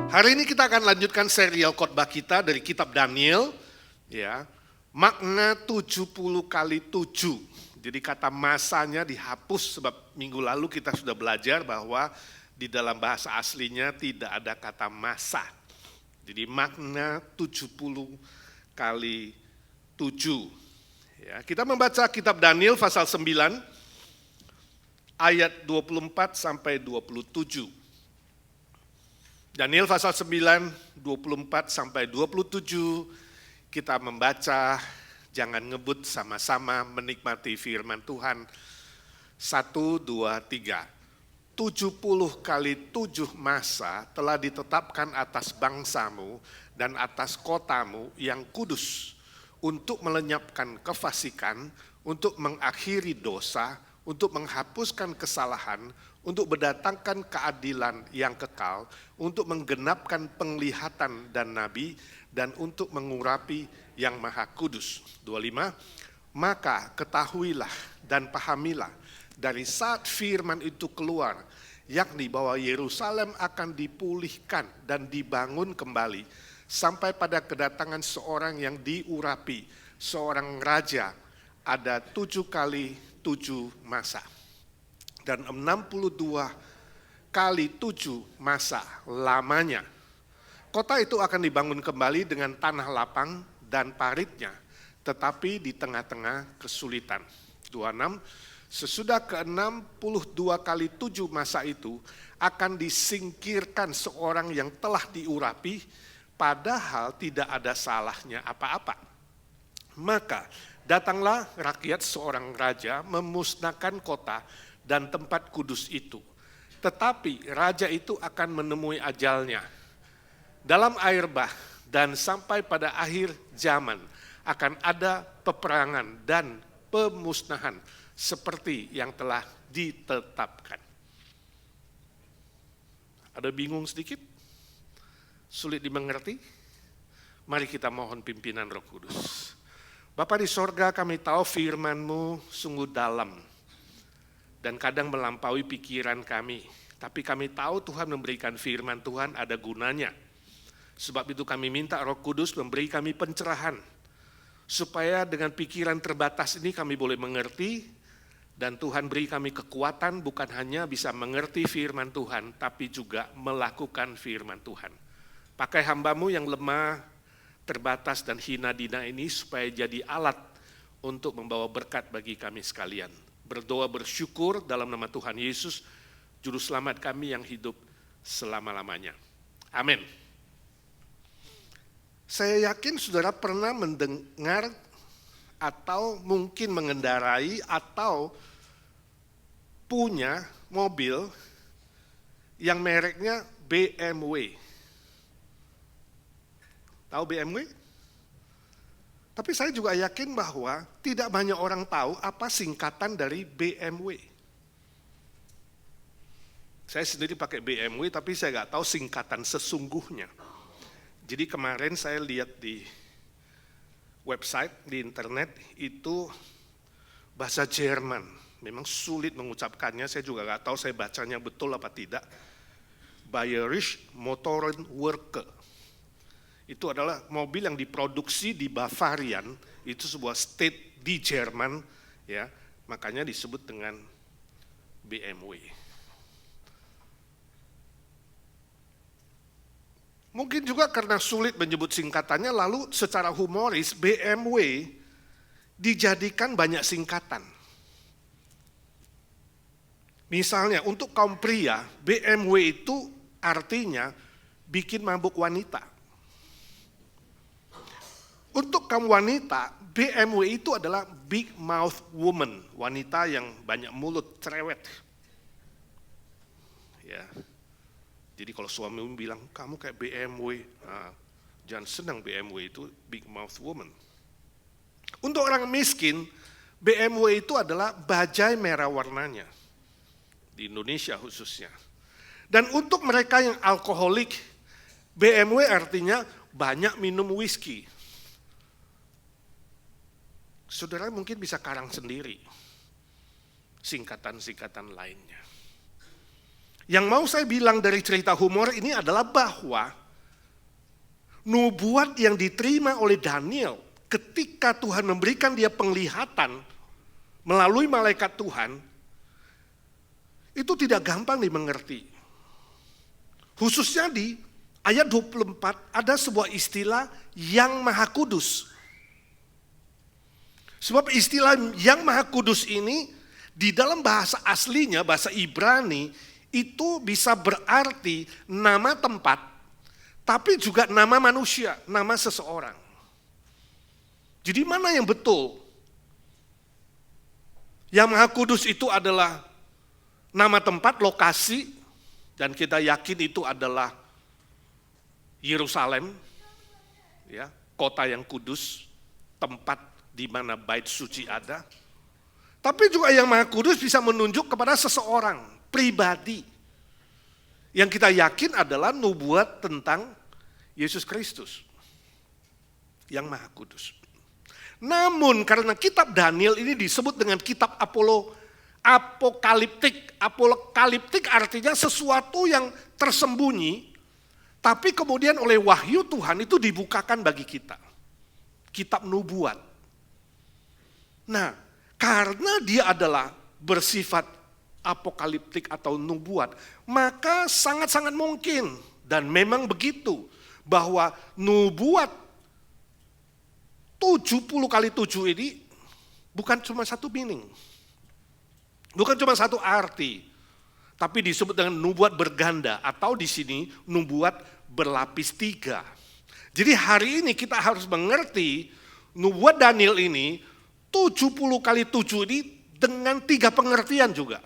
Hari ini kita akan lanjutkan serial khotbah kita dari kitab Daniel, ya. Makna 70 kali 7. Jadi kata masanya dihapus sebab minggu lalu kita sudah belajar bahwa di dalam bahasa aslinya tidak ada kata masa. Jadi makna 70 kali 7. Ya, kita membaca kitab Daniel pasal 9 ayat 24 sampai 27. Daniel pasal 9, 24 sampai 27, kita membaca, jangan ngebut, sama-sama menikmati firman Tuhan. 1, 2, 3. 70 kali 7 masa telah ditetapkan atas bangsamu dan atas kotamu yang kudus, untuk melenyapkan kefasikan, untuk mengakhiri dosa, untuk menghapuskan kesalahan, untuk mendatangkan keadilan yang kekal, untuk menggenapkan penglihatan dan nabi, dan untuk mengurapi yang maha kudus. 25, maka ketahuilah dan pahamilah dari saat firman itu keluar, yakni bahwa Yerusalem akan dipulihkan dan dibangun kembali, sampai pada kedatangan seorang yang diurapi, seorang raja, ada 7 kali 7 masa. Dan 62 kali 7 masa lamanya. Kota itu akan dibangun kembali dengan tanah lapang dan paritnya, tetapi di tengah-tengah kesulitan. 26, sesudah ke-62 kali 7 masa itu akan disingkirkan seorang yang telah diurapi, padahal tidak ada salahnya apa-apa. Maka datanglah rakyat seorang raja memusnahkan kota dan tempat kudus itu. Tetapi raja itu akan menemui ajalnya. Dalam air bah dan sampai pada akhir zaman akan ada peperangan dan pemusnahan seperti yang telah ditetapkan. Ada bingung sedikit? Sulit dimengerti? Mari kita mohon pimpinan Roh Kudus. Bapa di sorga, kami tahu firman-Mu sungguh dalam dan kadang melampaui pikiran kami. Tapi kami tahu Tuhan memberikan firman Tuhan ada gunanya. Sebab itu kami minta Roh Kudus memberi kami pencerahan, supaya dengan pikiran terbatas ini kami boleh mengerti, dan Tuhan beri kami kekuatan bukan hanya bisa mengerti firman Tuhan, tapi juga melakukan firman Tuhan. Pakai hamba-Mu yang lemah, terbatas dan hina dina ini supaya jadi alat untuk membawa berkat bagi kami sekalian. Berdoa bersyukur dalam nama Tuhan Yesus, Juru Selamat kami yang hidup selama-lamanya. Amin. Saya yakin saudara pernah mendengar atau mungkin mengendarai atau punya mobil yang mereknya BMW. Tahu BMW? Tapi saya juga yakin bahwa tidak banyak orang tahu apa singkatan dari BMW. Saya sendiri pakai BMW, tapi saya nggak tahu singkatan sesungguhnya. Jadi kemarin saya lihat di website, di internet, itu bahasa Jerman. Memang sulit mengucapkannya, saya juga nggak tahu saya bacanya betul apa tidak. Bayerische Motorenwerke. Itu adalah mobil yang diproduksi di Bavarian, itu sebuah state di Jerman, ya, makanya disebut dengan BMW. Mungkin juga karena sulit menyebut singkatannya, lalu secara humoris BMW dijadikan banyak singkatan. Misalnya untuk kaum pria, BMW itu artinya bikin mabuk wanita. Untuk kaum wanita, BMW itu adalah big mouth woman, wanita yang banyak mulut, cerewet. Ya. Jadi kalau suamimu bilang, kamu kayak BMW, nah, jangan senang BMW itu big mouth woman. Untuk orang miskin, BMW itu adalah bajai merah warnanya, di Indonesia khususnya. Dan untuk mereka yang alkoholik, BMW artinya banyak minum whisky. Saudara mungkin bisa karang sendiri, singkatan-singkatan lainnya. Yang mau saya bilang dari cerita humor ini adalah bahwa nubuat yang diterima oleh Daniel ketika Tuhan memberikan dia penglihatan melalui malaikat Tuhan, itu tidak gampang dimengerti. Khususnya di ayat 24 ada sebuah istilah yang maha kudus. Sebab istilah yang maha kudus ini di dalam bahasa aslinya, bahasa Ibrani, itu bisa berarti nama tempat, tapi juga nama manusia, nama seseorang. Jadi mana yang betul? Yang maha kudus itu adalah nama tempat, lokasi, dan kita yakin itu adalah Yerusalem, ya, kota yang kudus, tempat di mana bait suci ada. Tapi juga yang maha kudus bisa menunjuk kepada seseorang, pribadi. Yang kita yakin adalah nubuat tentang Yesus Kristus, yang maha kudus. Namun karena kitab Daniel ini disebut dengan kitab apokaliptik. Apokaliptik artinya sesuatu yang tersembunyi, tapi kemudian oleh wahyu Tuhan itu dibukakan bagi kita. Kitab nubuat. Nah, karena dia adalah bersifat apokaliptik atau nubuat, maka sangat-sangat mungkin dan memang begitu bahwa nubuat 70 kali 7 ini bukan cuma satu meaning, bukan cuma satu arti, tapi disebut dengan nubuat berganda atau di sini nubuat berlapis 3. Jadi hari ini kita harus mengerti nubuat Daniel ini 70 kali 7 ini dengan 3 pengertian juga.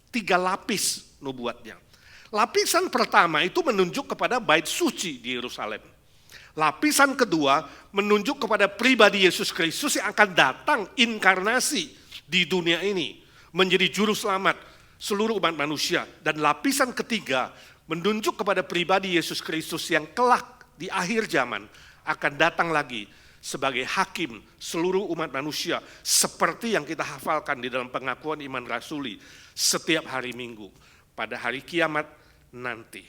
3 lapis nubuatnya. Lapisan pertama itu menunjuk kepada bait suci di Yerusalem. Lapisan kedua menunjuk kepada pribadi Yesus Kristus yang akan datang inkarnasi di dunia ini. Menjadi juru selamat seluruh umat manusia. Dan lapisan ketiga menunjuk kepada pribadi Yesus Kristus yang kelak di akhir zaman akan datang lagi sebagai hakim seluruh umat manusia. Seperti yang kita hafalkan di dalam pengakuan iman rasuli setiap hari Minggu pada hari kiamat nanti.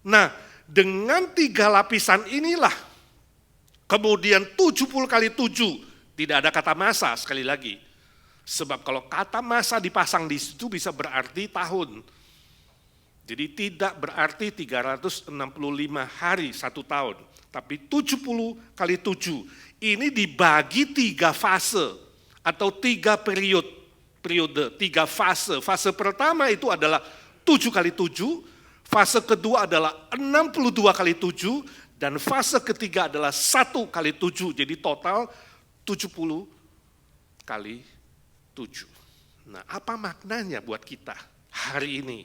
Nah, dengan 3 lapisan inilah kemudian 70 kali 7, tidak ada kata masa sekali lagi. Sebab kalau kata masa dipasang di situ bisa berarti tahun. Jadi tidak berarti 365 hari 1 tahun, tapi 70 kali 7. Ini dibagi 3 fase atau 3 periode, 3 fase. Fase pertama itu adalah 7 kali 7, fase kedua adalah 62 kali 7, dan fase ketiga adalah 1 kali 7, jadi total 70 kali 7. Nah, apa maknanya buat kita hari ini?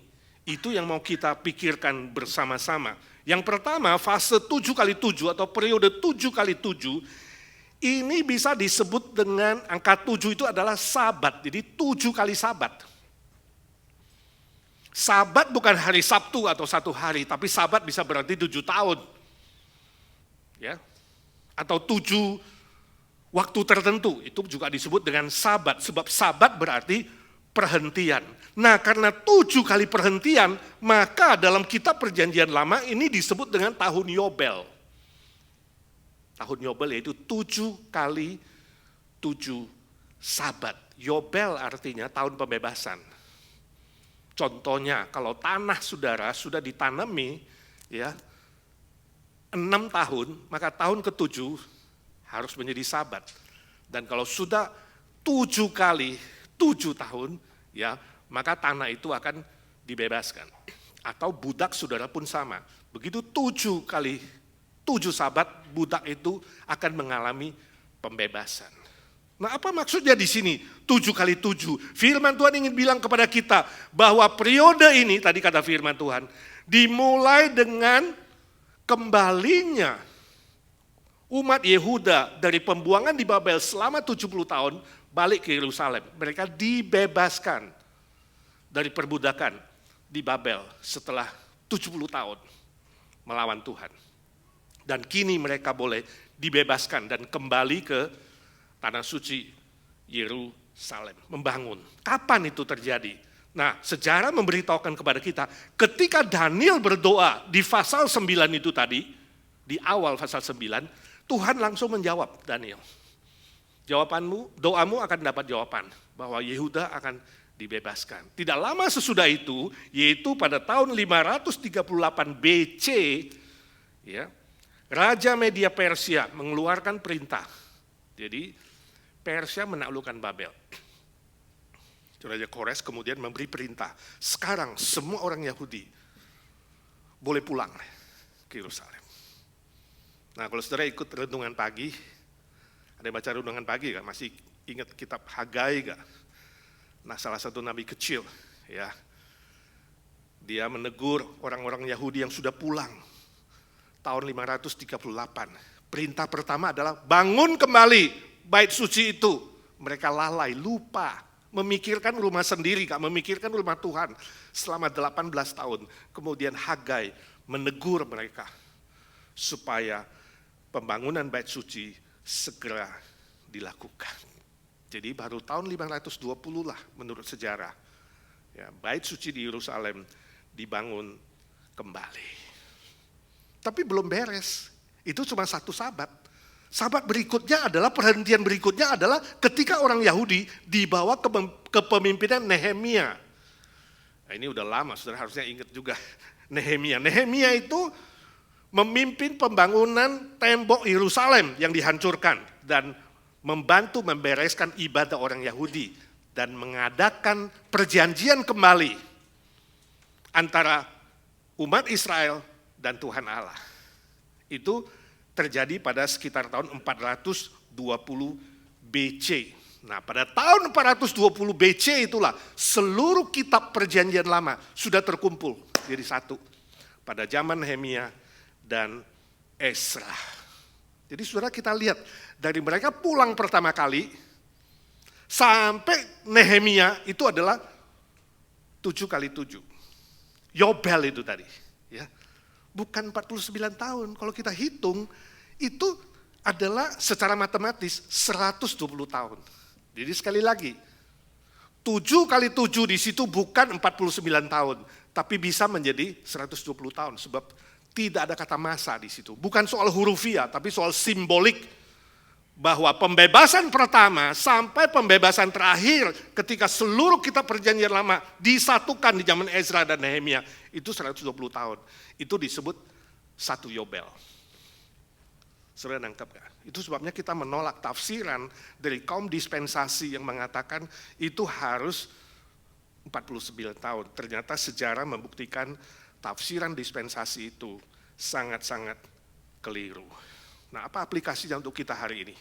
Itu yang mau kita pikirkan bersama-sama. Yang pertama, fase 7 kali 7 atau periode 7 kali 7, ini bisa disebut dengan angka 7 itu adalah sabat, jadi 7 kali sabat. Sabat bukan hari Sabtu atau 1 hari, tapi sabat bisa berarti 7 tahun. Ya. Atau 7 waktu tertentu, itu juga disebut dengan sabat, sebab sabat berarti perhentian. Nah, karena 7 kali perhentian, maka dalam kitab Perjanjian Lama ini disebut dengan tahun Yobel. Tahun Yobel yaitu 7 kali 7 sabat. Yobel artinya tahun pembebasan. Contohnya kalau tanah saudara sudah ditanami ya 6 tahun, maka tahun ke-7 harus menjadi sabat. Dan kalau sudah 7 kali 7 tahun ya, maka tanah itu akan dibebaskan. Atau budak saudara pun sama. Begitu 7 kali 7 sabat, budak itu akan mengalami pembebasan. Nah, apa maksudnya di sini 7 kali 7? Firman Tuhan ingin bilang kepada kita bahwa periode ini, tadi kata firman Tuhan, dimulai dengan kembalinya umat Yehuda dari pembuangan di Babel selama 70 tahun balik ke Yerusalem. Mereka dibebaskan dari perbudakan di Babel setelah 70 tahun melawan Tuhan. Dan kini mereka boleh dibebaskan dan kembali ke tanah suci Yerusalem, membangun. Kapan itu terjadi? Nah, sejarah memberitahukan kepada kita, ketika Daniel berdoa di pasal 9 itu tadi, di awal pasal 9, Tuhan langsung menjawab Daniel. Doamu akan dapat jawaban, bahwa Yehuda akan dibebaskan. Tidak lama sesudah itu, yaitu pada tahun 538 BC, ya, Raja Media Persia mengeluarkan perintah. Jadi Persia menaklukkan Babel. Raja Kores kemudian memberi perintah, sekarang semua orang Yahudi boleh pulang ke Yerusalem. Nah, kalau saudara ikut renungan pagi, ada yang baca renungan pagi kan? Masih ingat kitab Hagai gak? Nah, salah satu nabi kecil, ya, dia menegur orang-orang Yahudi yang sudah pulang tahun 538. Perintah pertama adalah bangun kembali bait suci itu. Mereka lalai, lupa. Memikirkan rumah sendiri, gak memikirkan rumah Tuhan selama 18 tahun. Kemudian Hagai menegur mereka supaya pembangunan bait suci segera dilakukan. Jadi baru tahun 520 lah menurut sejarah, ya, bait suci di Yerusalem dibangun kembali. Tapi belum beres, itu cuma satu sabat. Sabat berikutnya adalah, perhentian berikutnya adalah ketika orang Yahudi dibawa ke kepemimpinan Nehemia. Nah, ini udah lama, saudara harusnya ingat juga Nehemia. Nehemia itu memimpin pembangunan tembok Yerusalem yang dihancurkan dan membantu membereskan ibadah orang Yahudi dan mengadakan perjanjian kembali antara umat Israel dan Tuhan Allah. Itu terjadi pada sekitar tahun 420 BC. Nah, pada tahun 420 BC itulah seluruh kitab perjanjian lama sudah terkumpul jadi satu pada zaman Nehemia dan Ezra. Jadi saudara, kita lihat dari mereka pulang pertama kali sampai Nehemia itu adalah 7 kali 7. Yobel itu tadi, ya. Bukan 49 tahun. Kalau kita hitung itu adalah secara matematis 120 tahun. Jadi sekali lagi, 7 kali 7 di situ bukan 49 tahun, tapi bisa menjadi 120 tahun sebab tidak ada kata masa di situ. Bukan soal hurufiah, tapi soal simbolik bahwa pembebasan pertama sampai pembebasan terakhir ketika seluruh kitab perjanjian lama disatukan di zaman Ezra dan Nehemia itu 120 tahun. Itu disebut satu Yobel. Saudara nangkep gak? Itu sebabnya kita menolak tafsiran dari kaum dispensasi yang mengatakan itu harus 49 tahun. Ternyata sejarah membuktikan tafsiran dispensasi itu sangat-sangat keliru. Nah, apa aplikasinya untuk kita hari ini?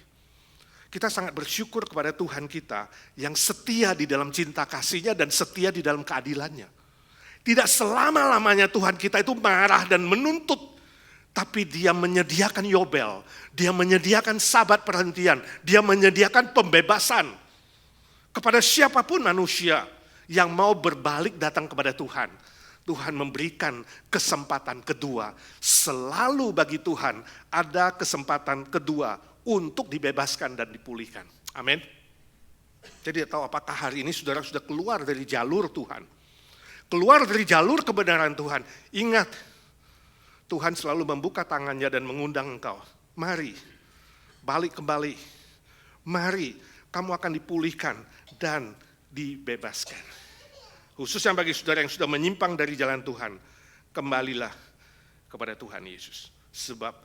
Kita sangat bersyukur kepada Tuhan kita yang setia di dalam cinta kasih-Nya dan setia di dalam keadilannya. Tidak selama-lamanya Tuhan kita itu marah dan menuntut, tapi Dia menyediakan Yobel, Dia menyediakan sabat perhentian, Dia menyediakan pembebasan kepada siapapun manusia yang mau berbalik datang kepada Tuhan. Tuhan memberikan kesempatan kedua. Selalu bagi Tuhan ada kesempatan kedua untuk dibebaskan dan dipulihkan. Amin. Jadi tahu apakah hari ini saudara sudah keluar dari jalur Tuhan? Keluar dari jalur kebenaran Tuhan. Ingat, Tuhan selalu membuka tangannya dan mengundang engkau. Mari, balik kembali. Mari, kamu akan dipulihkan dan dibebaskan. Khususnya bagi saudara yang sudah menyimpang dari jalan Tuhan, kembalilah kepada Tuhan Yesus. Sebab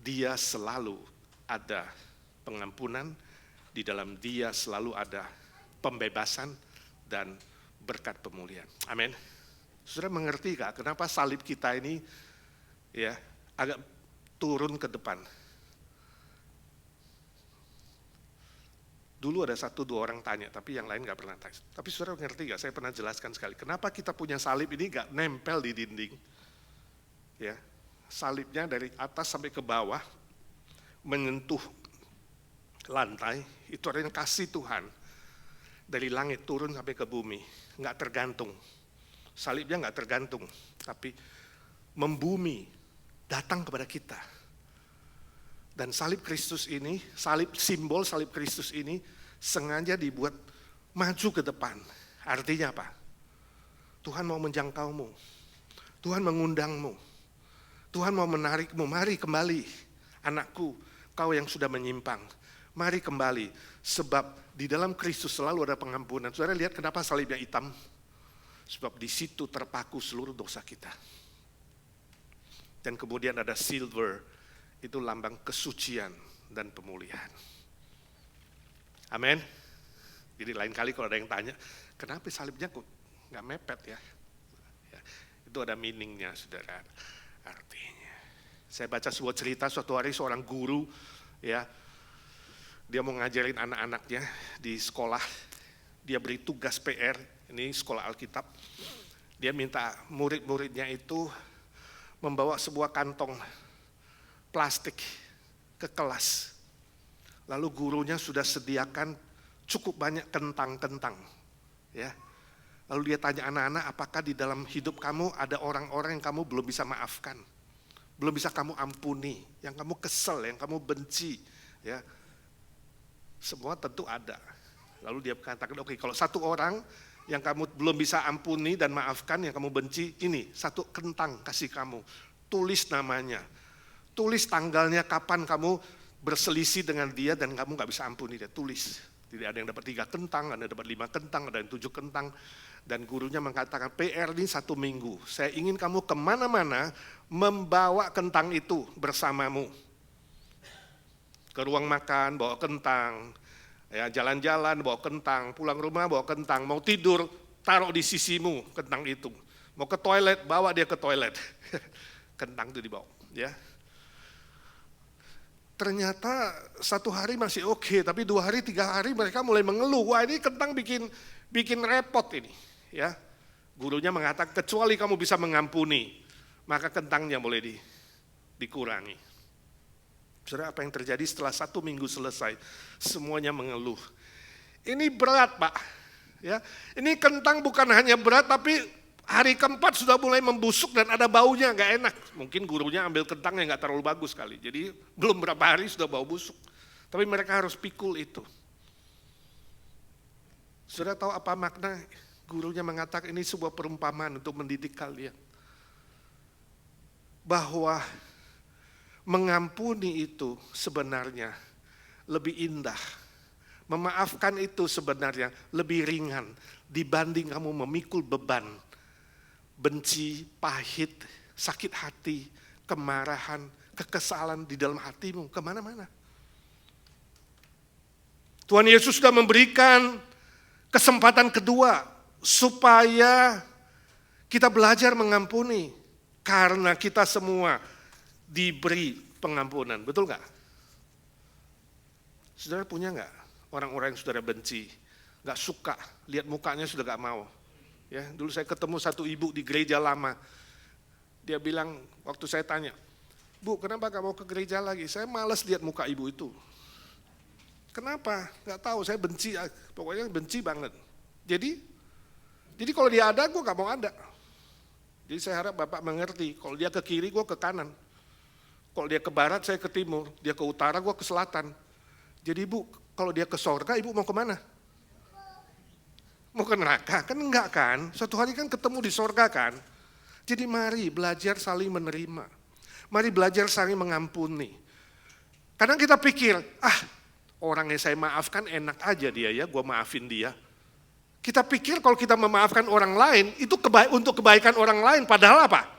Dia selalu ada pengampunan, di dalam Dia selalu ada pembebasan dan berkat pemulihan. Amin. Saudara mengerti gak kenapa salib kita ini ya agak turun ke depan? Dulu ada 1-2 orang tanya, tapi yang lain gak pernah tanya. Tapi saudara ngerti gak, saya pernah jelaskan sekali, kenapa kita punya salib ini gak nempel di dinding. Ya, salibnya dari atas sampai ke bawah, menyentuh lantai, itu adalah kasih Tuhan. Dari langit turun sampai ke bumi, gak tergantung. Salibnya gak tergantung, tapi membumi, datang kepada kita. Dan salib Kristus ini, simbol salib Kristus ini sengaja dibuat maju ke depan. Artinya apa? Tuhan mau menjangkaumu. Tuhan mengundangmu. Tuhan mau menarikmu. Mari kembali, anakku, kau yang sudah menyimpang. Mari kembali, sebab di dalam Kristus selalu ada pengampunan. Saudara lihat kenapa salibnya hitam? Sebab di situ terpaku seluruh dosa kita. Dan kemudian ada silver, itu lambang kesucian dan pemulihan. Amin. Jadi lain kali kalau ada yang tanya, kenapa salibnya kok nggak mepet ya? Itu ada meaningnya, saudara. Artinya, saya baca sebuah cerita suatu hari seorang guru, ya, dia mau ngajarin anak-anaknya di sekolah. Dia beri tugas PR, ini sekolah Alkitab. Dia minta murid-muridnya itu membawa sebuah kantong plastik ke kelas. Lalu gurunya sudah sediakan cukup banyak kentang-kentang, ya. Lalu dia tanya anak-anak, apakah di dalam hidup kamu ada orang-orang yang kamu belum bisa maafkan, belum bisa kamu ampuni, yang kamu kesel, yang kamu benci, ya. Semua tentu ada. Lalu dia katakan, oke, kalau satu orang yang kamu belum bisa ampuni dan maafkan, yang kamu benci, ini satu kentang kasih kamu, tulis namanya, tulis tanggalnya kapan kamu berselisih dengan dia dan kamu gak bisa ampuni dia, tulis. Jadi ada yang dapat 3 kentang, ada yang dapat 5 kentang, ada yang 7 kentang. Dan gurunya mengatakan, PR ini 1 minggu. Saya ingin kamu kemana-mana membawa kentang itu bersamamu. Ke ruang makan, bawa kentang. Ya, jalan-jalan, bawa kentang. Pulang rumah, bawa kentang. Mau tidur, taruh di sisimu kentang itu. Mau ke toilet, bawa dia ke toilet. Kentang itu dibawa. Ya. Ternyata 1 hari masih oke, tapi 2 hari, 3 hari mereka mulai mengeluh. Wah, ini kentang bikin repot ini, ya. Gurunya mengatakan kecuali kamu bisa mengampuni, maka kentangnya boleh dikurangi. Saudara, apa yang terjadi setelah 1 minggu selesai? Semuanya mengeluh. Ini berat, Pak. Ya, ini kentang bukan hanya berat, tapi hari keempat sudah mulai membusuk dan ada baunya, gak enak. Mungkin gurunya ambil kentang yang gak terlalu bagus kali. Jadi belum berapa hari sudah bau busuk. Tapi mereka harus pikul itu. Sudah tahu apa makna? Gurunya mengatakan ini sebuah perumpamaan untuk mendidik kalian. Bahwa mengampuni itu sebenarnya lebih indah. Memaafkan itu sebenarnya lebih ringan dibanding kamu memikul beban. Benci, pahit, sakit hati, kemarahan, kekesalan di dalam hatimu, kemana-mana. Tuhan Yesus sudah memberikan kesempatan kedua, supaya kita belajar mengampuni, karena kita semua diberi pengampunan, betul gak? Saudara punya gak orang-orang yang saudara benci, gak suka, lihat mukanya sudah gak mau? Ya, dulu saya ketemu satu ibu di gereja lama. Dia bilang, waktu saya tanya, Bu, kenapa gak mau ke gereja lagi? Saya malas lihat muka ibu itu. Kenapa? Gak tahu, saya benci, pokoknya benci banget. Jadi kalau dia ada, gue gak mau ada. Jadi saya harap Bapak mengerti, kalau dia ke kiri, gue ke kanan. Kalau dia ke barat, saya ke timur. Dia ke utara, gue ke selatan. Jadi Ibu, kalau dia ke sorga, Ibu mau kemana? Mau ke neraka? Kan enggak kan? Suatu hari kan ketemu di sorga kan? Jadi mari belajar saling menerima. Mari belajar saling mengampuni. Kadang kita pikir, orang yang saya maafkan enak aja dia ya, gue maafin dia. Kita pikir kalau kita memaafkan orang lain, itu untuk kebaikan orang lain, padahal apa?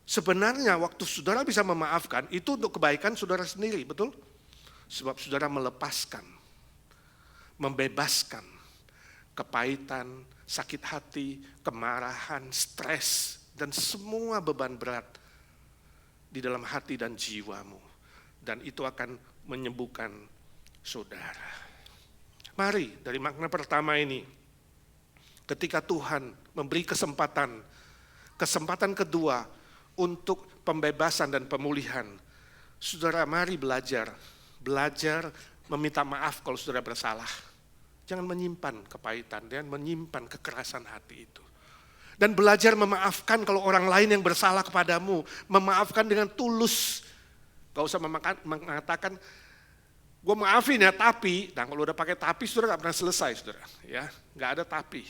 Sebenarnya waktu saudara bisa memaafkan, itu untuk kebaikan saudara sendiri, betul? Sebab saudara melepaskan, membebaskan kepahitan, sakit hati, kemarahan, stres, dan semua beban berat di dalam hati dan jiwamu. Dan itu akan menyembuhkan saudara. Mari dari makna pertama ini, ketika Tuhan memberi kesempatan kedua untuk pembebasan dan pemulihan, saudara mari belajar meminta maaf kalau saudara bersalah. Jangan menyimpan kepahitan dan menyimpan kekerasan hati itu. Dan belajar memaafkan kalau orang lain yang bersalah kepadamu. Memaafkan dengan tulus. Gak usah mengatakan, gue maafin ya tapi, nah kalau udah pakai tapi saudara gak pernah selesai saudara. Ya, gak ada tapi.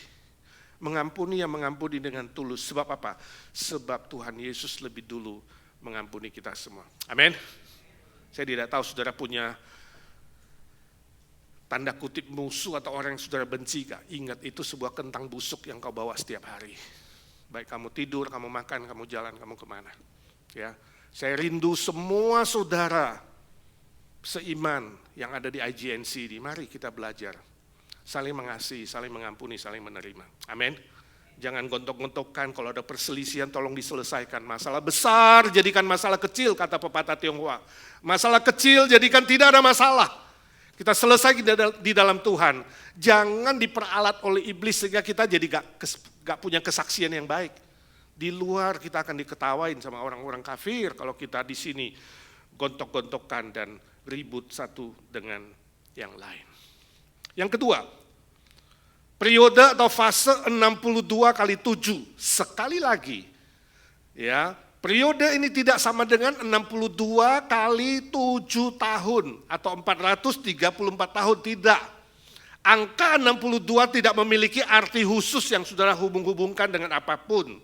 Mengampuni yang mengampuni dengan tulus. Sebab apa? Sebab Tuhan Yesus lebih dulu mengampuni kita semua. Amin. Saya tidak tahu saudara punya tanda kutip musuh atau orang yang saudara benci kah? Ingat, itu sebuah kentang busuk yang kau bawa setiap hari. Baik kamu tidur, kamu makan, kamu jalan, kamu kemana. Ya, saya rindu semua saudara seiman yang ada di IGNC ini. Mari kita belajar. Saling mengasihi, saling mengampuni, saling menerima. Amin. Jangan gontok-gontokkan, kalau ada perselisihan tolong diselesaikan. Masalah besar jadikan masalah kecil, kata pepatah Tionghoa. Masalah kecil jadikan tidak ada masalah. Kita selesai di dalam Tuhan. Jangan diperalat oleh iblis sehingga kita jadi gak punya kesaksian yang baik. Di luar kita akan diketawain sama orang-orang kafir kalau kita di sini gontok-gontokkan dan ribut satu dengan yang lain. Yang kedua, periode atau fase 62 kali 7. Sekali lagi, ya, periode ini tidak sama dengan 62 kali 7 tahun atau 434 tahun, tidak. Angka 62 tidak memiliki arti khusus yang saudara hubung-hubungkan dengan apapun.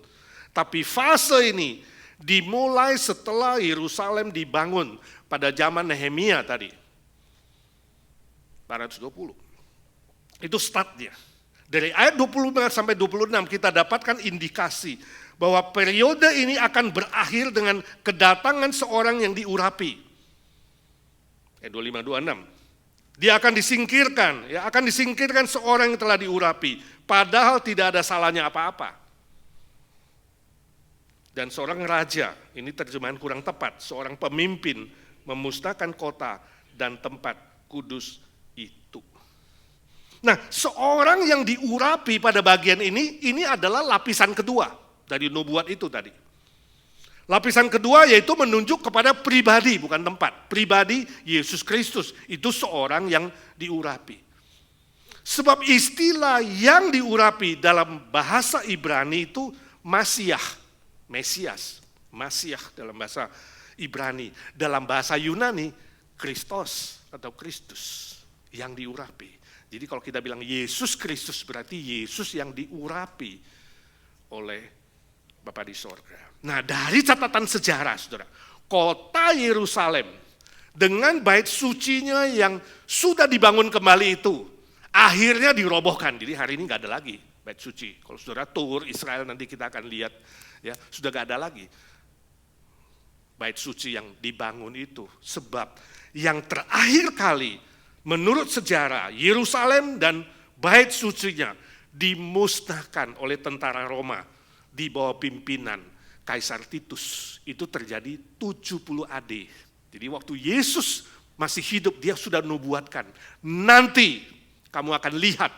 Tapi fase ini dimulai setelah Yerusalem dibangun pada zaman Nehemia tadi. 420. Itu startnya. Dari ayat 25 sampai 26 kita dapatkan indikasi bahwa periode ini akan berakhir dengan kedatangan seorang yang diurapi. Ayat 25-26. Dia akan disingkirkan, ya, akan disingkirkan seorang yang telah diurapi, padahal tidak ada salahnya apa-apa. Dan seorang raja, ini terjemahan kurang tepat, seorang pemimpin memusnahkan kota dan tempat kudus itu. Nah, seorang yang diurapi pada bagian ini adalah lapisan kedua dari nubuat itu tadi. Lapisan kedua yaitu menunjuk kepada pribadi, bukan tempat. Pribadi Yesus Kristus, itu seorang yang diurapi. Sebab istilah yang diurapi dalam bahasa Ibrani itu Masiah, Mesias, Masiah dalam bahasa Ibrani. Dalam bahasa Yunani, Kristos atau Kristus yang diurapi. Jadi kalau kita bilang Yesus Kristus berarti Yesus yang diurapi oleh Bapa di sorga. Nah, dari catatan sejarah, saudara, kota Yerusalem dengan bait sucinya yang sudah dibangun kembali itu akhirnya dirobohkan. Jadi hari ini nggak ada lagi bait suci. Kalau saudara tur Israel nanti kita akan lihat, ya sudah nggak ada lagi bait suci yang dibangun itu. Sebab yang terakhir kali menurut sejarah, Yerusalem dan bait sucinya dimusnahkan oleh tentara Roma di bawah pimpinan Kaisar Titus. Itu terjadi 70 AD. Jadi waktu Yesus masih hidup, dia sudah nubuatkan, nanti kamu akan lihat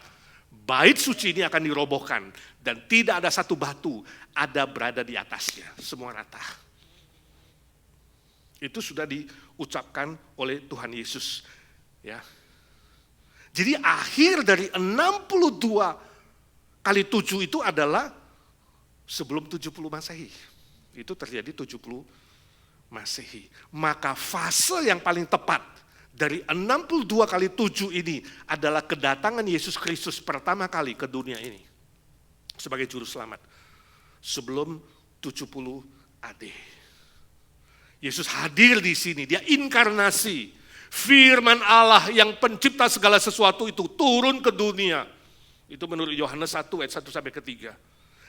bait suci ini akan dirobohkan dan tidak ada satu batu ada berada di atasnya, semua rata. Itu sudah diucapkan oleh Tuhan Yesus. Ya. Jadi akhir dari 62 kali 7 itu adalah sebelum 70 Masehi. Itu terjadi 70 Masehi. Maka fase yang paling tepat dari 62 kali 7 ini adalah kedatangan Yesus Kristus pertama kali ke dunia ini sebagai juru selamat. Sebelum 70 AD. Yesus hadir di sini, dia inkarnasi. Firman Allah yang pencipta segala sesuatu itu turun ke dunia. Itu menurut Yohanes 1 ayat 1 sampai 3.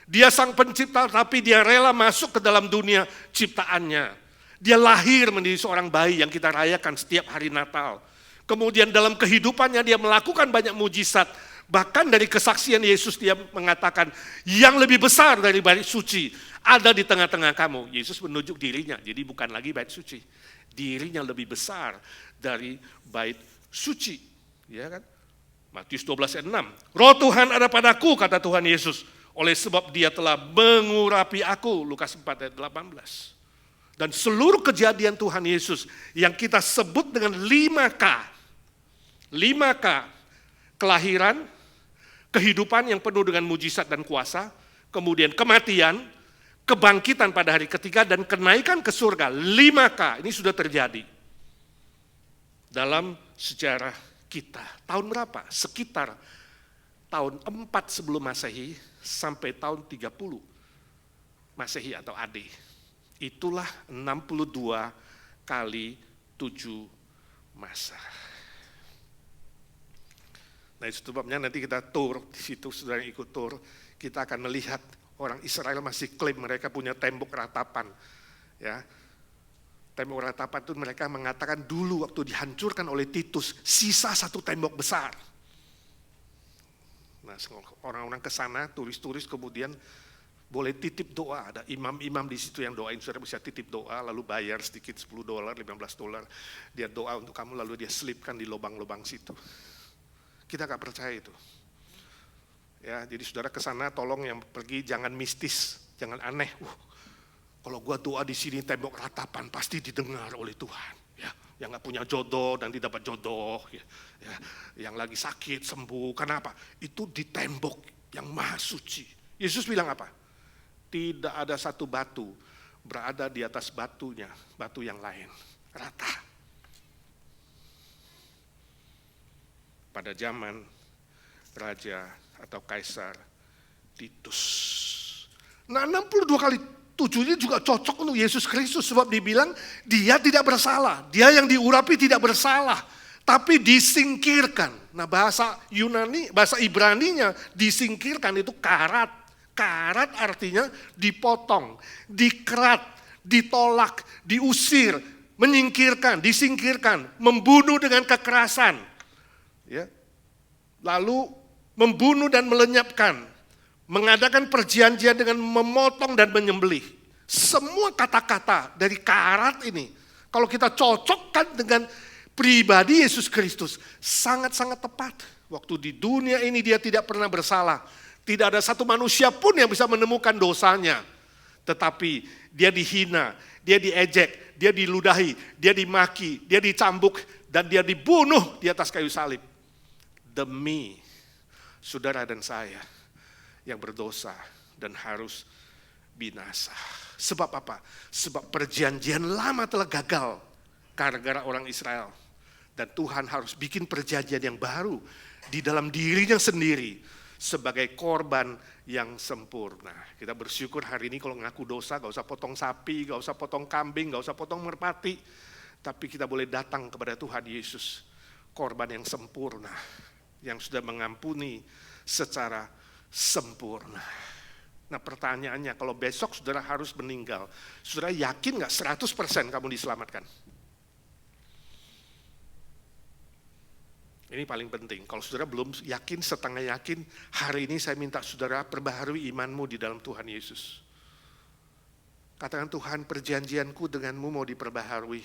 Dia sang pencipta tapi dia rela masuk ke dalam dunia ciptaannya. Dia lahir menjadi seorang bayi yang kita rayakan setiap hari Natal. Kemudian dalam kehidupannya dia melakukan banyak mujizat. Bahkan dari kesaksian Yesus dia mengatakan yang lebih besar dari bait suci ada di tengah-tengah kamu. Yesus menunjuk dirinya, jadi bukan lagi bait suci. Dirinya lebih besar dari bait suci, ya kan? Matius 12 ayat 6. Roh Tuhan ada padaku, kata Tuhan Yesus, oleh sebab dia telah mengurapi aku, Lukas 4 ayat 18. Dan seluruh kejadian Tuhan Yesus yang kita sebut dengan 5K. 5K, kelahiran, kehidupan yang penuh dengan mujizat dan kuasa, kemudian kematian, kebangkitan pada hari ketiga, dan kenaikan ke surga. 5K, ini sudah terjadi dalam sejarah kita. Tahun berapa? Sekitar tahun 4 sebelum Masehi sampai tahun 30 Masehi atau AD. Itulah 62 kali 7 masa. Nah, itu sebabnya nanti kita tour di situ, saudara yang ikut tour, kita akan melihat orang Israel masih klaim mereka punya tembok ratapan. Ya, tembok ratapan itu mereka mengatakan dulu waktu dihancurkan oleh Titus, sisa satu tembok besar. Nah, orang-orang ke sana, turis-turis kemudian boleh titip doa, ada imam-imam di situ yang doain, saudara bisa titip doa, lalu bayar sedikit $10, $15, dia doa untuk kamu, lalu dia selipkan di lubang-lubang situ. Kita gak percaya itu. Ya, jadi saudara ke sana tolong yang pergi jangan mistis, jangan aneh. Kalau gua doa di sini tembok ratapan pasti didengar oleh Tuhan. Ya, yang gak punya jodoh dan tidak dapat jodoh, ya, yang lagi sakit sembuh. Kenapa? Itu di tembok yang maha suci. Yesus bilang apa? Tidak ada satu batu berada di atas batunya, batu yang lain, rata. Pada zaman Raja atau Kaisar Titus. Nah, 62 kali 7 ini juga cocok untuk Yesus Kristus, sebab dibilang dia tidak bersalah. Dia yang diurapi tidak bersalah, tapi disingkirkan. Nah, bahasa Yunani, bahasa Ibraninya disingkirkan itu karat. Karat artinya dipotong, dikerat, ditolak, diusir, menyingkirkan, disingkirkan, membunuh dengan kekerasan. Ya. Lalu membunuh dan melenyapkan, mengadakan perjanjian dengan memotong dan menyembelih. Semua kata-kata dari karat ini, kalau kita cocokkan dengan pribadi Yesus Kristus, sangat-sangat tepat. Waktu di dunia ini dia tidak pernah bersalah. Tidak ada satu manusia pun yang bisa menemukan dosanya. Tetapi dia dihina, dia diejek, dia diludahi, dia dimaki, dia dicambuk, dan dia dibunuh di atas kayu salib. Demi saudara dan saya yang berdosa dan harus binasa. Sebab apa? Sebab perjanjian lama telah gagal gara-gara orang Israel. Dan Tuhan harus bikin perjanjian yang baru di dalam dirinya sendiri sebagai korban yang sempurna. Kita bersyukur hari ini kalau ngaku dosa, gak usah potong sapi, gak usah potong kambing, gak usah potong merpati. Tapi kita boleh datang kepada Tuhan Yesus, korban yang sempurna, yang sudah mengampuni secara sempurna. Nah, pertanyaannya, kalau besok saudara harus meninggal, saudara yakin gak 100% kamu diselamatkan? Ini paling penting. Kalau saudara belum yakin, setengah yakin, hari ini saya minta saudara perbaharui imanmu di dalam Tuhan Yesus. Katakan, Tuhan, perjanjianku denganmu mau diperbaharui.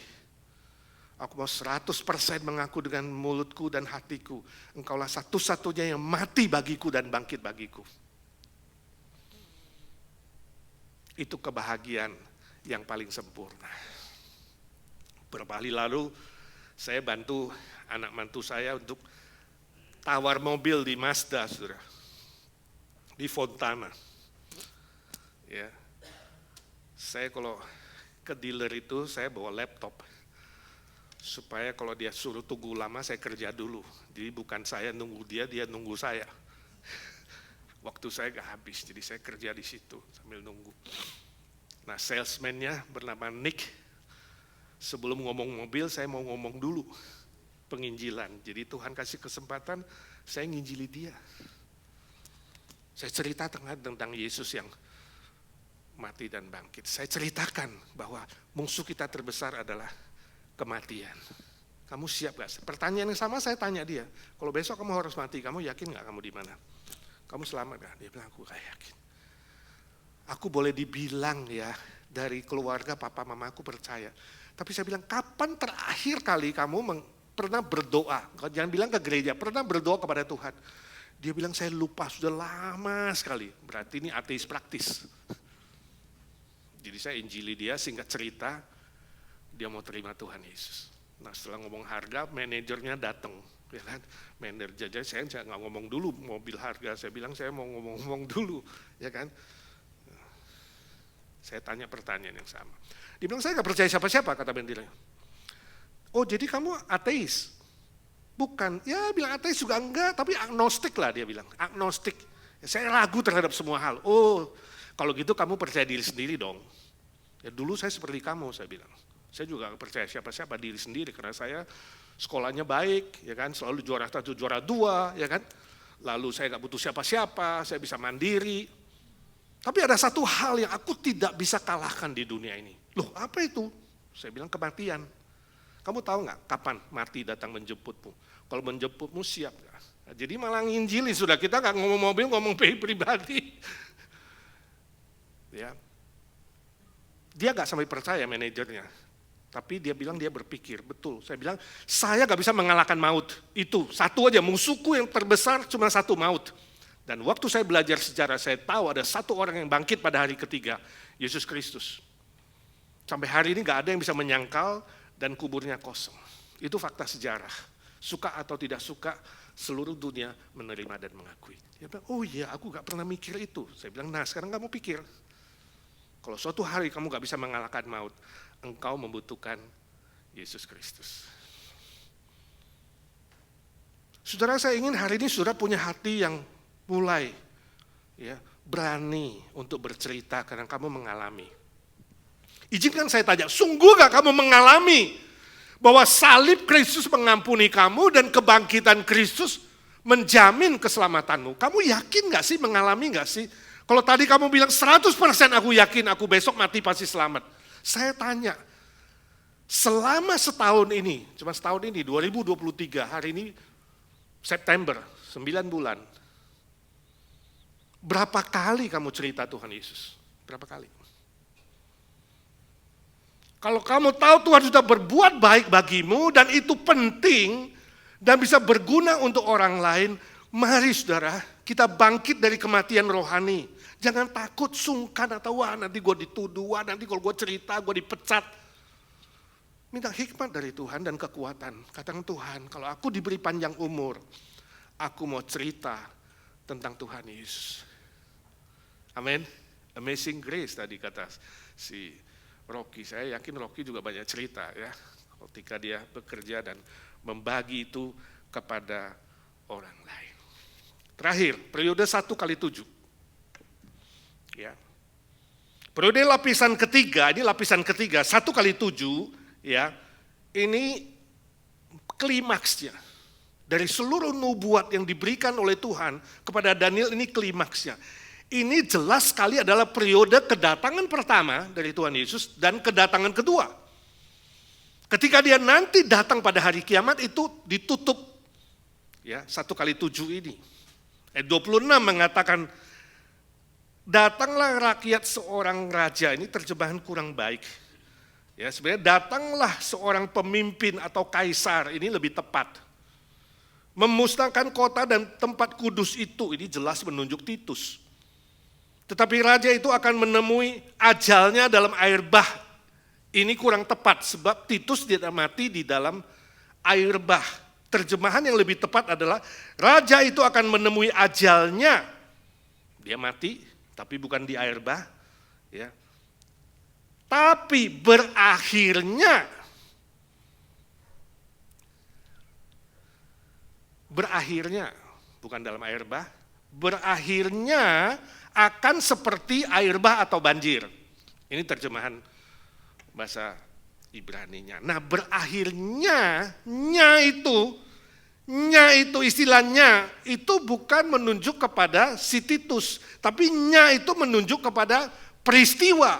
Aku mau 100% mengaku dengan mulutku dan hatiku, Engkaulah satu-satunya yang mati bagiku dan bangkit bagiku. Itu kebahagiaan yang paling sempurna. Beberapa hari lalu, saya bantu anak mantu saya untuk tawar mobil di Mazda, saudara, di Fontana. Ya, saya kalau ke dealer itu saya bawa laptop supaya kalau dia suruh tunggu lama saya kerja dulu. Jadi bukan saya nunggu dia, dia nunggu saya. Waktu saya gak habis, jadi saya kerja di situ sambil nunggu. Nah, salesman-nya bernama Nick. Sebelum ngomong mobil, saya mau ngomong dulu penginjilan. Jadi Tuhan kasih kesempatan, saya nginjili dia. Saya cerita tentang Yesus yang mati dan bangkit. Saya ceritakan bahwa musuh kita terbesar adalah kematian. Kamu siap gak? Pertanyaan yang sama saya tanya dia. Kalau besok kamu harus mati, kamu yakin gak kamu di mana? Kamu selamat gak? Dia bilang, aku gak yakin. Aku boleh dibilang ya, dari keluarga papa mama aku percaya. Tapi saya bilang, kapan terakhir kali kamu pernah berdoa? Jangan bilang ke gereja, pernah berdoa kepada Tuhan. Dia bilang, saya lupa, sudah lama sekali. Berarti ini ateis praktis. Jadi saya injili dia, singkat cerita, dia mau terima Tuhan Yesus. Nah, setelah ngomong harga, manajernya datang. Ya kan? Manajer, jadi saya nggak ngomong dulu mobil harga. Saya bilang, saya mau ngomong dulu. Ya kan? Saya tanya pertanyaan yang sama. Dia bilang, saya nggak percaya siapa-siapa, kata manajernya. Oh, jadi kamu ateis? Bukan, ya bilang ateis juga enggak, tapi agnostik lah dia bilang, agnostik. Saya ragu terhadap semua hal. Oh, kalau gitu kamu percaya diri sendiri dong. Ya dulu saya seperti kamu, saya bilang. Saya juga gak percaya siapa-siapa, diri sendiri, karena saya sekolahnya baik, ya kan, selalu juara 1, juara 2, ya kan. Lalu saya gak butuh siapa-siapa, saya bisa mandiri. Tapi ada satu hal yang aku tidak bisa kalahkan di dunia ini. Loh, apa itu? Saya bilang kematian. Kamu tahu nggak kapan mati datang menjemputmu? Kalau menjemputmu siap nggak? Nah, jadi malah nginjili sudah, kita nggak ngomong mobil, ngomong pribadi. Ya, dia nggak sampai percaya manajernya, tapi dia bilang dia berpikir betul. Saya bilang saya nggak bisa mengalahkan maut. Itu satu aja musuhku yang terbesar cuma satu, maut. Dan waktu saya belajar sejarah, saya tahu ada satu orang yang bangkit pada hari ketiga, Yesus Kristus. Sampai hari ini nggak ada yang bisa menyangkal dan kuburnya kosong. Itu fakta sejarah. Suka atau tidak suka, seluruh dunia menerima dan mengakui. Dia bilang, oh iya aku gak pernah mikir itu. Saya bilang, nah sekarang kamu pikir. Kalau suatu hari kamu gak bisa mengalahkan maut, engkau membutuhkan Yesus Kristus. Saudara, saya ingin hari ini saudara punya hati yang mulai ya berani untuk bercerita karena kamu mengalami. Izinkan saya tanya, sungguh gak kamu mengalami bahwa salib Kristus mengampuni kamu dan kebangkitan Kristus menjamin keselamatanmu? Kamu yakin gak sih, mengalami gak sih? Kalau tadi kamu bilang 100% aku yakin aku besok mati pasti selamat. Saya tanya, selama setahun ini, cuma setahun ini, 2023, hari ini September, 9 bulan. Berapa kali kamu cerita Tuhan Yesus? Berapa kali? Kalau kamu tahu Tuhan sudah berbuat baik bagimu dan itu penting dan bisa berguna untuk orang lain, mari saudara kita bangkit dari kematian rohani. Jangan takut, sungkan atau wah nanti gue dituduh, wah nanti kalau gue cerita gue dipecat. Minta hikmat dari Tuhan dan kekuatan. Katakan Tuhan, kalau aku diberi panjang umur, aku mau cerita tentang Tuhan Yesus. Amin. Amazing grace tadi kata si Rocky, saya yakin Rocky juga banyak cerita ya, ketika dia bekerja dan membagi itu kepada orang lain. Terakhir, periode 1x7. Ya. Periode lapisan ketiga, ini lapisan ketiga, 1x7, ya, ini klimaksnya. Dari seluruh nubuat yang diberikan oleh Tuhan kepada Daniel, ini klimaksnya. Ini jelas sekali adalah periode kedatangan pertama dari Tuhan Yesus dan kedatangan kedua. Ketika dia nanti datang pada hari kiamat itu ditutup ya 1x7 ini. 26 mengatakan datanglah rakyat seorang raja, ini terjemahan kurang baik. Ya, sebenarnya datanglah seorang pemimpin atau kaisar, ini lebih tepat. Memusnahkan kota dan tempat kudus itu, ini jelas menunjuk Titus. Tetapi raja itu akan menemui ajalnya dalam air bah. Ini kurang tepat sebab Titus tidak mati di dalam air bah. Terjemahan yang lebih tepat adalah raja itu akan menemui ajalnya. Dia mati tapi bukan di air bah, ya. Tapi berakhirnya bukan dalam air bah, berakhirnya akan seperti air bah atau banjir. Ini terjemahan bahasa Ibraninya. Nah, berakhirnya itu istilahnya itu bukan menunjuk kepada si Titus, tapi itu menunjuk kepada peristiwa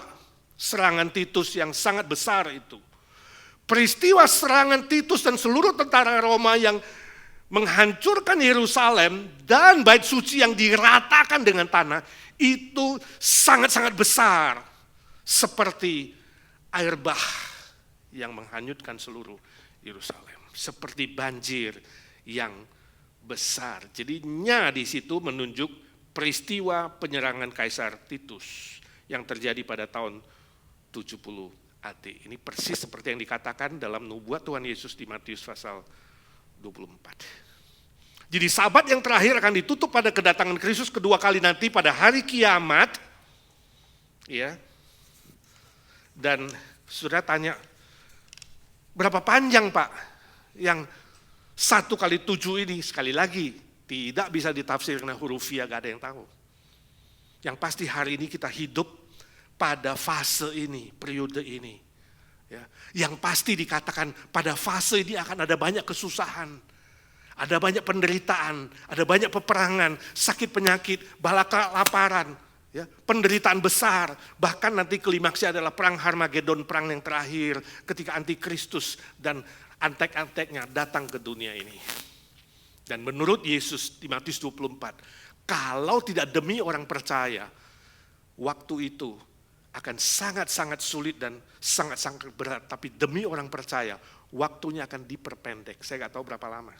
serangan Titus yang sangat besar itu. Peristiwa serangan Titus dan seluruh tentara Roma yang menghancurkan Yerusalem dan bait suci yang diratakan dengan tanah itu sangat-sangat besar, seperti air bah yang menghanyutkan seluruh Yerusalem, seperti banjir yang besar. Jadi di situ menunjuk peristiwa penyerangan Kaisar Titus yang terjadi pada tahun 70 AD. Ini persis seperti yang dikatakan dalam nubuat Tuhan Yesus di Matius pasal 24. Jadi sabat yang terakhir akan ditutup pada kedatangan Kristus kedua kali nanti pada hari kiamat. Ya. Dan saudara tanya, berapa panjang Pak yang 1 kali 7 ini sekali lagi tidak bisa ditafsir karena hurufiah, gak ada yang tahu. Yang pasti hari ini kita hidup pada fase ini, periode ini. Ya. Yang pasti dikatakan pada fase ini akan ada banyak kesusahan, ada banyak penderitaan, ada banyak peperangan, sakit penyakit, balaka laparan, ya, penderitaan besar. Bahkan nanti klimaksnya adalah perang Harmagedon, perang yang terakhir ketika antikristus dan antek-anteknya datang ke dunia ini. Dan menurut Yesus di Matius 24, kalau tidak demi orang percaya, waktu itu akan sangat-sangat sulit dan sangat-sangat berat. Tapi demi orang percaya, waktunya akan diperpendek. Saya nggak tahu berapa lama.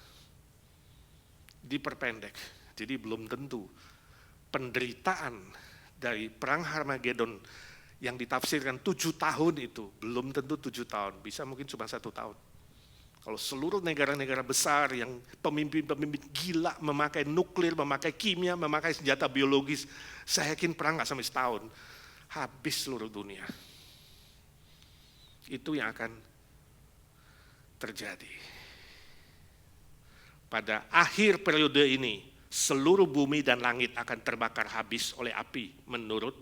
Diperpendek. Jadi belum tentu penderitaan dari perang Harmagedon yang ditafsirkan 7 tahun itu, belum tentu 7 tahun. Bisa mungkin cuma 1 tahun. Kalau seluruh negara-negara besar yang pemimpin-pemimpin gila memakai nuklir, memakai kimia, memakai senjata biologis, saya yakin perang nggak sampai setahun, habis seluruh dunia. Itu yang akan terjadi. Pada akhir periode ini, seluruh bumi dan langit akan terbakar habis oleh api menurut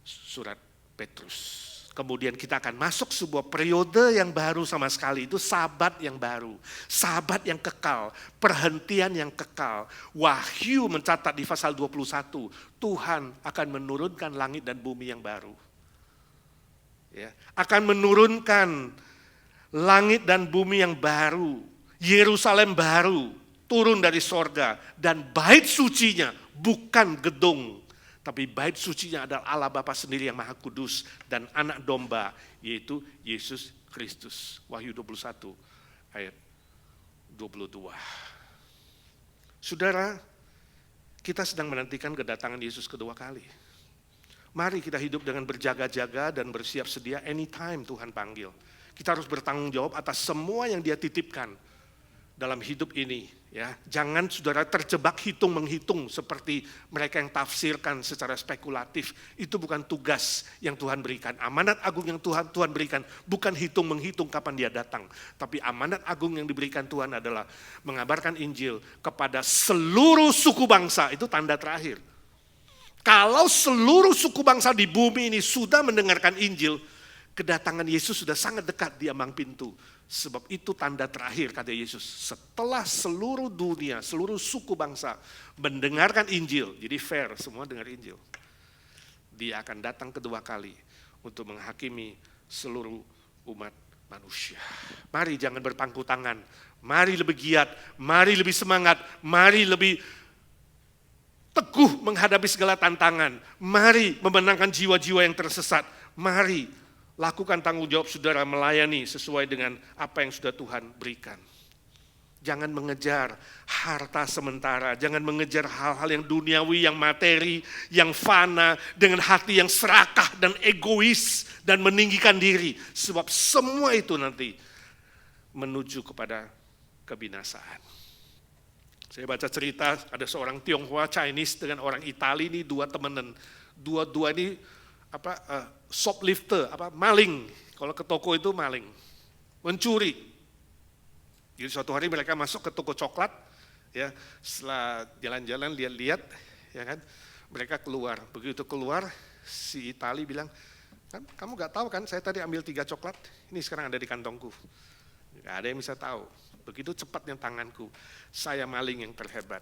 surat Petrus. Kemudian kita akan masuk sebuah periode yang baru sama sekali, itu sabat yang baru, sabat yang kekal, perhentian yang kekal. Wahyu mencatat di pasal 21, Tuhan akan menurunkan langit dan bumi yang baru. Ya, akan menurunkan langit dan bumi yang baru, Yerusalem baru, turun dari sorga, dan bait sucinya bukan gedung, tapi bait sucinya adalah Allah Bapa sendiri yang Maha Kudus dan anak domba, yaitu Yesus Kristus. Wahyu 21 ayat 22. Saudara, kita sedang menantikan kedatangan Yesus kedua kali. Mari kita hidup dengan berjaga-jaga dan bersiap sedia anytime Tuhan panggil. Kita harus bertanggung jawab atas semua yang Dia titipkan dalam hidup ini, ya. Jangan saudara terjebak hitung-menghitung seperti mereka yang tafsirkan secara spekulatif. Itu bukan tugas yang Tuhan berikan. Amanat agung yang Tuhan berikan bukan hitung-menghitung kapan Dia datang, tapi amanat agung yang diberikan Tuhan adalah mengabarkan Injil kepada seluruh suku bangsa. Itu tanda terakhir. Kalau seluruh suku bangsa di bumi ini sudah mendengarkan Injil, kedatangan Yesus sudah sangat dekat di ambang pintu. Sebab itu tanda terakhir, kata Yesus. Setelah seluruh dunia, seluruh suku bangsa mendengarkan Injil, jadi fair, semua dengar Injil, Dia akan datang kedua kali untuk menghakimi seluruh umat manusia. Mari jangan berpangku tangan, mari lebih giat, mari lebih semangat, mari lebih teguh menghadapi segala tantangan. Mari memenangkan jiwa-jiwa yang tersesat. Mari lakukan tanggung jawab saudara melayani sesuai dengan apa yang sudah Tuhan berikan. Jangan mengejar harta sementara, jangan mengejar hal-hal yang duniawi, yang materi, yang fana, dengan hati yang serakah dan egois dan meninggikan diri. Sebab semua itu nanti menuju kepada kebinasaan. Saya baca cerita ada seorang Tionghoa Chinese dengan orang Itali ini, dua temenan. Dua ini shoplifter, maling. Kalau ke toko itu maling, mencuri. Jadi suatu hari mereka masuk ke toko coklat, ya, setelah jalan-jalan lihat-lihat, ya kan, mereka keluar. Begitu keluar, si Itali bilang, kan kamu gak tahu kan, saya tadi ambil 3 coklat, ini sekarang ada di kantongku. Gak ada yang bisa tahu. Begitu cepatnya tanganku, saya maling yang terhebat.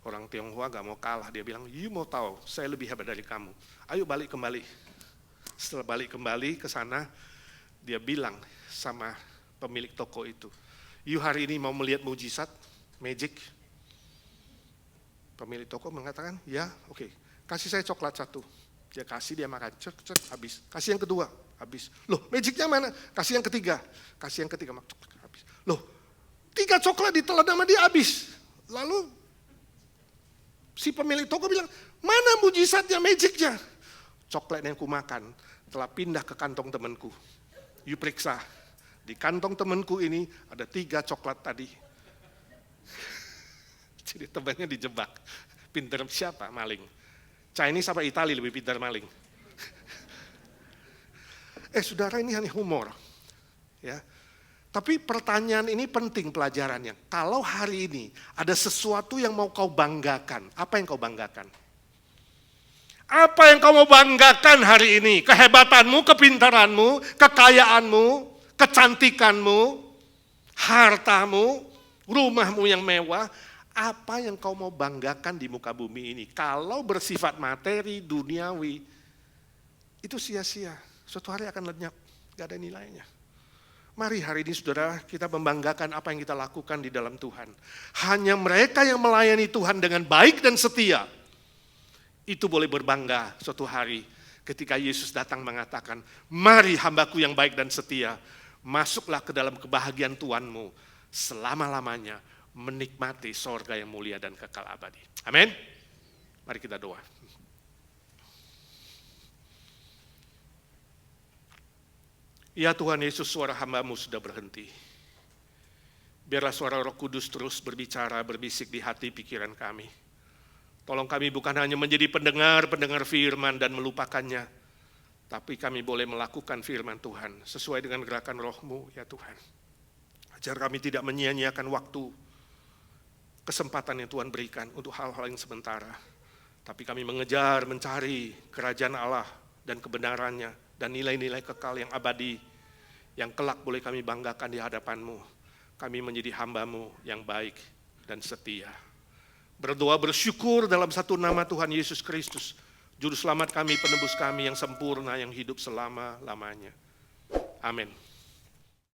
Orang Tionghoa gak mau kalah, dia bilang, you mau tahu, saya lebih hebat dari kamu. Ayo balik kembali. Setelah balik kembali ke sana, dia bilang sama pemilik toko itu, you hari ini mau melihat mujizat, magic? Pemilik toko mengatakan, ya oke, kasih saya coklat 1. Dia kasih, dia makan, cek, habis. Kasih yang kedua, habis. Loh, magicnya mana? Kasih yang ketiga. Kasih yang ketiga, habis. Loh, 3 coklat ditelan sama dia habis. Lalu si pemilik toko bilang, mana mujizatnya, magicnya? Coklat yang kumakan telah pindah ke kantong temanku. You periksa, di kantong temanku ini ada 3 coklat tadi. Jadi temannya dijebak. Pintar siapa? Maling. Chinese apa Itali lebih pintar maling? Saudara, ini hanya humor. Ya, Tapi pertanyaan ini penting pelajarannya. Kalau hari ini ada sesuatu yang mau kau banggakan, apa yang kau banggakan? Apa yang kau mau banggakan hari ini? Kehebatanmu, kepintaranmu, kekayaanmu, kecantikanmu, hartamu, rumahmu yang mewah. Apa yang kau mau banggakan di muka bumi ini? Kalau bersifat materi, duniawi, itu sia-sia. Suatu hari akan lenyap, gak ada nilainya. Mari hari ini saudara, kita membanggakan apa yang kita lakukan di dalam Tuhan. Hanya mereka yang melayani Tuhan dengan baik dan setia, itu boleh berbangga suatu hari ketika Yesus datang mengatakan, mari hambaku yang baik dan setia, masuklah ke dalam kebahagiaan Tuhanmu selama-lamanya, menikmati sorga yang mulia dan kekal abadi. Amin. Mari kita doa. Ya Tuhan Yesus, suara hamba-Mu sudah berhenti. Biarlah suara Roh Kudus terus berbicara, berbisik di hati pikiran kami. Tolong kami bukan hanya menjadi pendengar firman dan melupakannya, tapi kami boleh melakukan firman Tuhan sesuai dengan gerakan Roh-Mu, ya Tuhan. Ajar kami tidak menyia-nyiakan waktu, kesempatan yang Tuhan berikan untuk hal-hal yang sementara. Tapi kami mengejar, mencari kerajaan Allah dan kebenarannya dan nilai-nilai kekal yang abadi, yang kelak boleh kami banggakan di hadapan-Mu. Kami menjadi hamba-Mu yang baik dan setia. Berdoa bersyukur dalam satu nama Tuhan Yesus Kristus, Juru Selamat kami, penebus kami yang sempurna, yang hidup selama-lamanya. Amin.